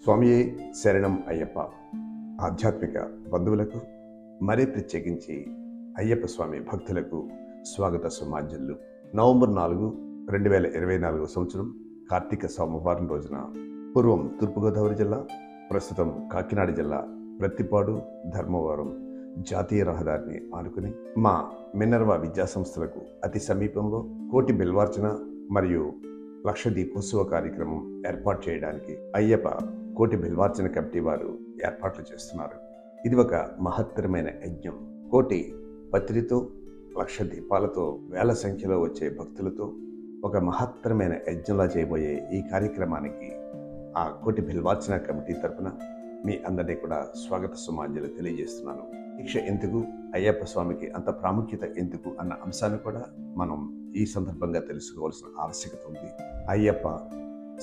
స్వామియే శరణం అయ్యప్ప. ఆధ్యాత్మిక బంధువులకు, మరీ ప్రత్యేకించి అయ్యప్ప స్వామి భక్తులకు స్వాగత సుమాంజలు. నవంబర్ 4, 2024 సంవత్సరం కార్తీక సోమవారం రోజున పూర్వం తూర్పుగోదావరి జిల్లా, ప్రస్తుతం కాకినాడ జిల్లా ప్రత్తిపాడు ధర్మవరం జాతీయ రహదారిని ఆనుకుని మా మినర్వా విద్యా సంస్థలకు అతి సమీపంలో కోటి బిల్వార్చన మరియు లక్ష దీపోత్సవ కార్యక్రమం ఏర్పాటు చేయడానికి అయ్యప్ప కోటి బిల్వార్చన కమిటీ వారు ఏర్పాట్లు చేస్తున్నారు. ఇది ఒక మహత్తరమైన యజ్ఞం. కోటి పత్రితో, లక్ష దీపాలతో, వేల సంఖ్యలో వచ్చే భక్తులతో ఒక మహత్తరమైన యజ్ఞంలా చేయబోయే ఈ కార్యక్రమానికి ఆ కోటి బిల్వార్చన కమిటీ తరపున మీ అందరినీ కూడా స్వాగత సుమాంజలి తెలియజేస్తున్నాను. దీక్ష ఎందుకు, అయ్యప్ప స్వామికి అంత ప్రాముఖ్యత ఎందుకు అన్న అంశాన్ని కూడా మనం ఈ సందర్భంగా తెలుసుకోవాల్సిన ఆవశ్యకత ఉంది. అయ్యప్ప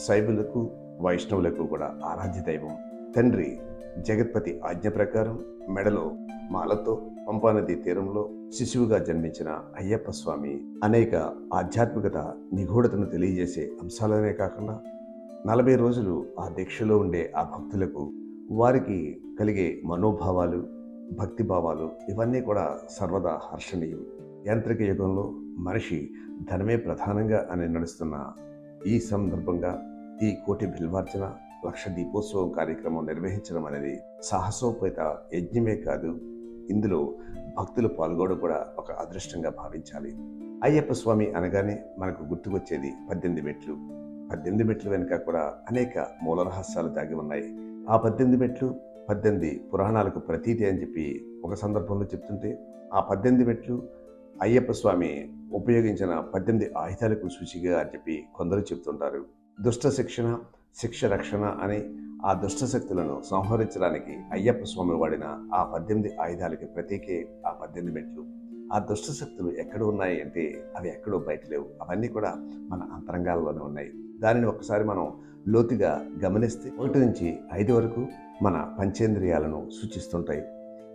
శైవులకు, వైష్ణవులకు కూడా ఆరాధ్య దైవం. తండ్రి జగత్పతి ఆజ్ఞ ప్రకారం మెడలో మాలతో పంపానది తీరంలో శిశువుగా జన్మించిన అయ్యప్ప స్వామి అనేక ఆధ్యాత్మికత నిగూఢతను తెలియజేసే అంశాలనే కాకుండా 40 రోజులు ఆ దీక్షలో ఉండే ఆ భక్తులకు వారికి కలిగే మనోభావాలు, భక్తిభావాలు ఇవన్నీ కూడా సర్వదా హర్షణీయం. యాంత్రిక యుగంలో మనిషి ధనమే ప్రధానంగా అని నడుస్తున్న ఈ సందర్భంగా ఈ కోటి బిల్వార్చన లక్ష దీపోత్సవం కార్యక్రమం నిర్వహించడం అనేది సాహసోపేత యజ్ఞమే కాదు, ఇందులో భక్తులు పాల్గొనడం కూడా ఒక అదృష్టంగా భావించాలి. అయ్యప్ప స్వామి అనగానే మనకు గుర్తుకొచ్చేది 18 మెట్లు. 18 మెట్లు వెనుక కూడా అనేక మూల రహస్యాలు దాగి ఉన్నాయి. ఆ 18 మెట్లు 18 పురాణాలకు ప్రతీతి అని చెప్పి ఒక సందర్భంలో చెప్తుంటే, ఆ 18 మెట్లు అయ్యప్ప స్వామి ఉపయోగించిన 18 ఆయుధాలకు సూచిగా అని చెప్పి కొందరు చెప్తుంటారు. దుష్ట శిక్షణ, శిక్ష రక్షణ అని ఆ దుష్ట శక్తులను సంహరించడానికి అయ్యప్ప స్వామి వాడిన ఆ 18 ఆయుధాలకి ప్రతీకే ఆ 18 మెట్లు. ఆ దుష్ట శక్తులు ఎక్కడ ఉన్నాయి అంటే అవి ఎక్కడో బయట లేవు, అవన్నీ కూడా మన అంతరంగాల్లోనే ఉన్నాయి. దానిని ఒకసారి మనం లోతుగా గమనిస్తే 1 నుంచి 5 వరకు మన పంచేంద్రియాలను సూచిస్తుంటాయి.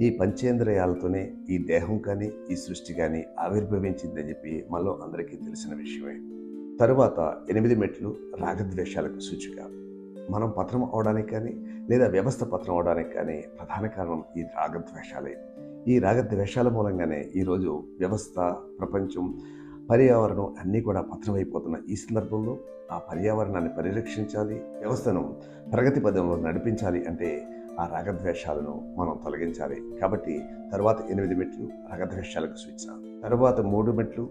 ఈ పంచేంద్రియాలతోనే ఈ దేహం కానీ, ఈ సృష్టి కానీ ఆవిర్భవించిందని చెప్పి మనలో అందరికీ తెలిసిన విషయమే. తరువాత 8 మెట్లు రాగద్వేషాలకు సూచిక. మనం పతనం అవడానికి కానీ, లేదా వ్యవస్థ పతనం అవడానికి కానీ ప్రధాన కారణం ఈ రాగద్వేషాలే. ఈ రాగద్వేషాల మూలంగానే ఈరోజు వ్యవస్థ, ప్రపంచం, పర్యావరణం అన్నీ కూడా పతనమైపోతున్న ఈ సందర్భంలో ఆ పర్యావరణాన్ని పరిరక్షించాలి, వ్యవస్థను ప్రగతి పదంలో నడిపించాలి అంటే ఆ రాగద్వేషాలను మనం తొలగించాలి. కాబట్టి తరువాత 8 మెట్లు రాగద్వేషాలకు సూచిక. తరువాత 3 మెట్లు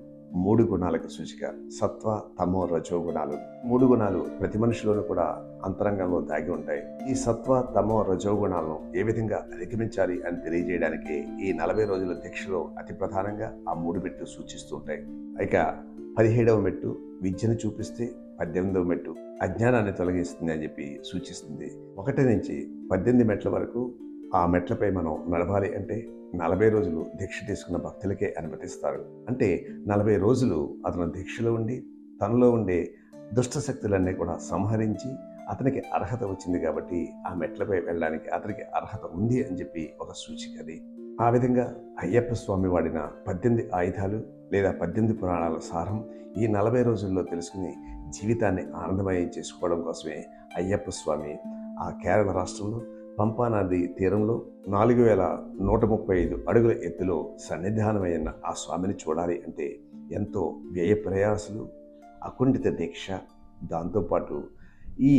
3 గుణాలకు సూచిక. సత్వ, తమో, రజో గుణాలు. 3 గుణాలు ప్రతి మనిషిలోనూ కూడా అంతరంగంలో దాగి ఉంటాయి. ఈ సత్వ, తమో, రజో గుణాలను ఏ విధంగా అధిగమించాలి అని తెలియజేయడానికి ఈ 40 రోజుల దీక్షలో అతి ప్రధానంగా ఆ 3 మెట్లు సూచిస్తూ ఉంటాయి. ఇక 17వ మెట్టు విద్యను చూపిస్తే, 18వ మెట్టు అజ్ఞానాన్ని తొలగిస్తుంది అని చెప్పి సూచిస్తుంది. 1 నుంచి 18 మెట్ల వరకు ఆ మెట్లపై మనం నడవాలి అంటే 40 రోజులు దీక్ష తీసుకున్న భక్తులకే అనుమతిస్తారు. అంటే 40 రోజులు అతను దీక్షలో ఉండి తనలో ఉండే దుష్ట శక్తులన్నీ కూడా సంహరించి అతనికి అర్హత వచ్చింది కాబట్టి ఆ మెట్లపై వెళ్ళడానికి అతనికి అర్హత ఉంది అని చెప్పి ఒక సూచిక అది. ఆ విధంగా అయ్యప్ప స్వామి వాడిన 18 ఆయుధాలు లేదా 18 పురాణాల సారం ఈ 40 రోజుల్లో తెలుసుకుని జీవితాన్ని ఆనందమయం చేసుకోవడం కోసమే అయ్యప్ప స్వామి ఆ కేరళ రాష్ట్రంలో పంపానది తీరంలో 4135 అడుగుల ఎత్తులో సన్నిధానమైన ఆ స్వామిని చూడాలి అంటే ఎంతో వ్యయ ప్రయాసలు, అకుంఠిత దీక్ష, దాంతోపాటు ఈ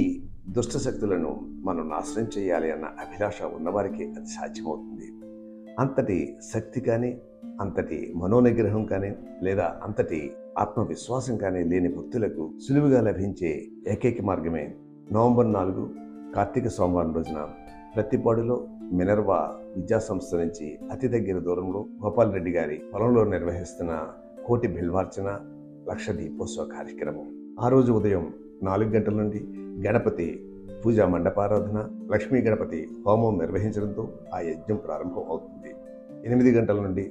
దుష్ట శక్తులను మనం నాశనం చేయాలి అన్న అభిలాష ఉన్నవారికి అది సాధ్యమవుతుంది. అంతటి శక్తి కానీ, అంతటి మనోనిగ్రహం కానీ, లేదా అంతటి ఆత్మవిశ్వాసం కానీ లేని భక్తులకు సులువుగా లభించే ఏకైక మార్గమే నవంబర్ 4 కార్తీక సోమవారం రోజున ప్రత్తిపాడులో మినర్వా విద్యా సంస్థ నుంచి అతి దగ్గర దూరంలో గోపాల్ రెడ్డి గారి పొలంలో నిర్వహిస్తున్న కోటి బిల్వార్చన లక్ష దీపోత్సవ కార్యక్రమం. ఆ రోజు ఉదయం 4 గంటల నుండి గణపతి పూజా మండపారాధన, లక్ష్మీ గణపతి హోమం నిర్వహించడంతో ఆ యజ్ఞం ప్రారంభం అవుతుంది. 8 గంటల నుండి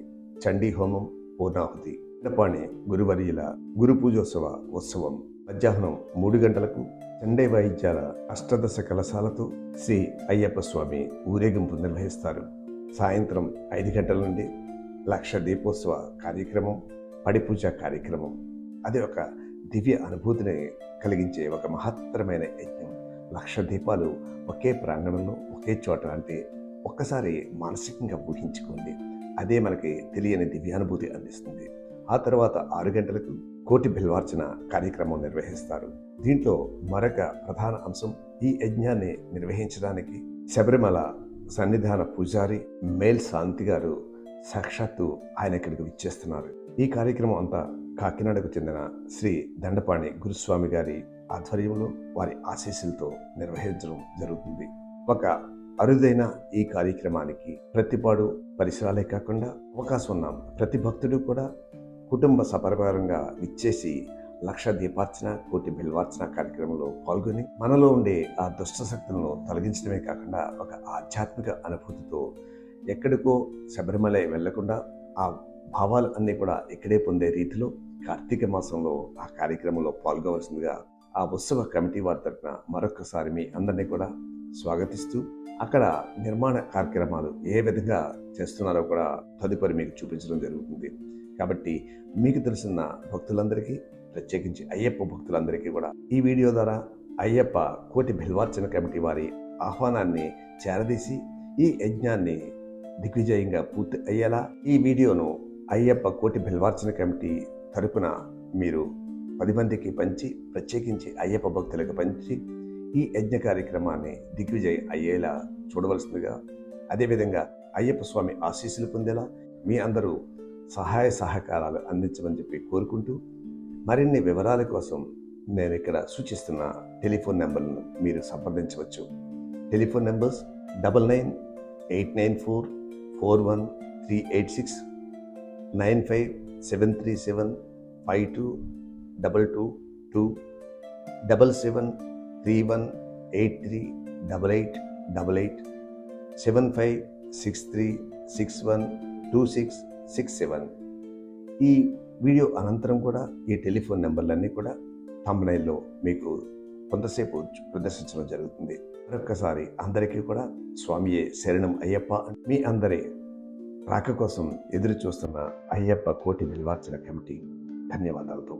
చండీ హోమం, పూర్ణాహుతి, గణపాణి గురువర్యుల గురు పూజోత్సవ ఉత్సవం. మధ్యాహ్నం 3 గంటలకు చండే వాయిద్యాల అష్టదశ కలశాలతో శ్రీ అయ్యప్ప స్వామి ఊరేగింపు నిర్వహిస్తారు. సాయంత్రం 5 గంటల నుండి లక్ష దీపోత్సవ కార్యక్రమం, పడిపూజ కార్యక్రమం. అది ఒక దివ్య అనుభూతిని కలిగించే ఒక మహత్తరమైన యజ్ఞం. 1,00,000 దీపాలు ఒకే ప్రాంగణంలో ఒకే చోట అంటే ఒక్కసారి మానసికంగా ఊహించుకోండి. అదే మనకి తెలియని దివ్యానుభూతి అందిస్తుంది. ఆ తర్వాత 6 గంటలకు కోటి బిల్వార్చన కార్యక్రమం నిర్వహిస్తారు. దీంట్లో మరొక ప్రధాన అంశం, ఈ యజ్ఞాన్ని నిర్వహించడానికి శబరిమల సన్నిధాన పూజారి మేల్ శాంతి గారు సాక్షాత్తు ఆయన ఇక్కడికి విచ్చేస్తున్నారు. ఈ కార్యక్రమం అంతా కాకినాడకు చెందిన శ్రీ దండపాణి గురుస్వామి గారి ఆధ్వర్యంలో వారి ఆశీస్సులతో నిర్వహించడం జరుగుతుంది. ఒక అరుదైన ఈ కార్యక్రమానికి ప్రతిపాడు పరిసరాలే కాకుండా అవకాశం ఉన్న ప్రతి భక్తుడు కూడా కుటుంబ సపరివారంగా విచ్చేసి 1,00,000 దీపార్చన కోటి బిల్వార్చన కార్యక్రమంలో పాల్గొని మనలో ఉండే ఆ దుష్ట శక్తులను తొలగించడమే కాకుండా ఒక ఆధ్యాత్మిక అనుభూతితో ఎక్కడికో శబరిమల వెళ్లకుండా ఆ భావాలు అన్నీ కూడా ఇక్కడే పొందే రీతిలో కార్తీక మాసంలో ఆ కార్యక్రమంలో పాల్గొవలసిందిగా ఆ ఉత్సవ కమిటీ వారి తరఫున మరొకసారి మీ అందరినీ కూడా స్వాగతిస్తూ, అక్కడ నిర్మాణ కార్యక్రమాలు ఏ విధంగా చేస్తున్నారో కూడా తదుపరి మీకు చూపించడం జరుగుతుంది. కాబట్టి మీకు తెలిసిన భక్తులందరికీ, ప్రత్యేకించి అయ్యప్ప భక్తులందరికీ కూడా ఈ వీడియో ద్వారా అయ్యప్ప కోటి బిల్వార్చన కమిటీ వారి ఆహ్వానాన్ని చేరదీసి ఈ యజ్ఞాన్ని దిగ్విజయంగా పూర్తి అయ్యేలా ఈ వీడియోను అయ్యప్ప కోటి బిల్వార్చన కమిటీ తరపున మీరు 10 మందికి పంచి, ప్రత్యేకించి అయ్యప్ప భక్తులకు పంచి ఈ యజ్ఞ కార్యక్రమాన్ని దిగ్విజయం అయ్యేలా చూడవలసిందిగా, అదేవిధంగా అయ్యప్ప స్వామి ఆశీస్సులు పొందేలా మీ అందరూ సహాయ సహకారాలు అందించమని చెప్పి కోరుకుంటూ, మరిన్ని వివరాల కోసం నేను ఇక్కడ సూచిస్తున్న టెలిఫోన్ నెంబర్లను మీరు సంప్రదించవచ్చు. Telephone numbers 99-894-41386, 95-737-5222, 7731838888, 7563612667. ఈ వీడియో అనంతరం కూడా ఈ టెలిఫోన్ నెంబర్లన్నీ కూడా థంబ్నెయిల్లో మీకు కొంతసేపు ప్రదర్శించడం జరుగుతుంది. మరొక్కసారి అందరికీ కూడా స్వామియే శరణం అయ్యప్ప. మీ అందరి రాక కోసం ఎదురు చూస్తున్న అయ్యప్ప కోటి బిల్వార్చన కమిటీ ధన్యవాదాలతో.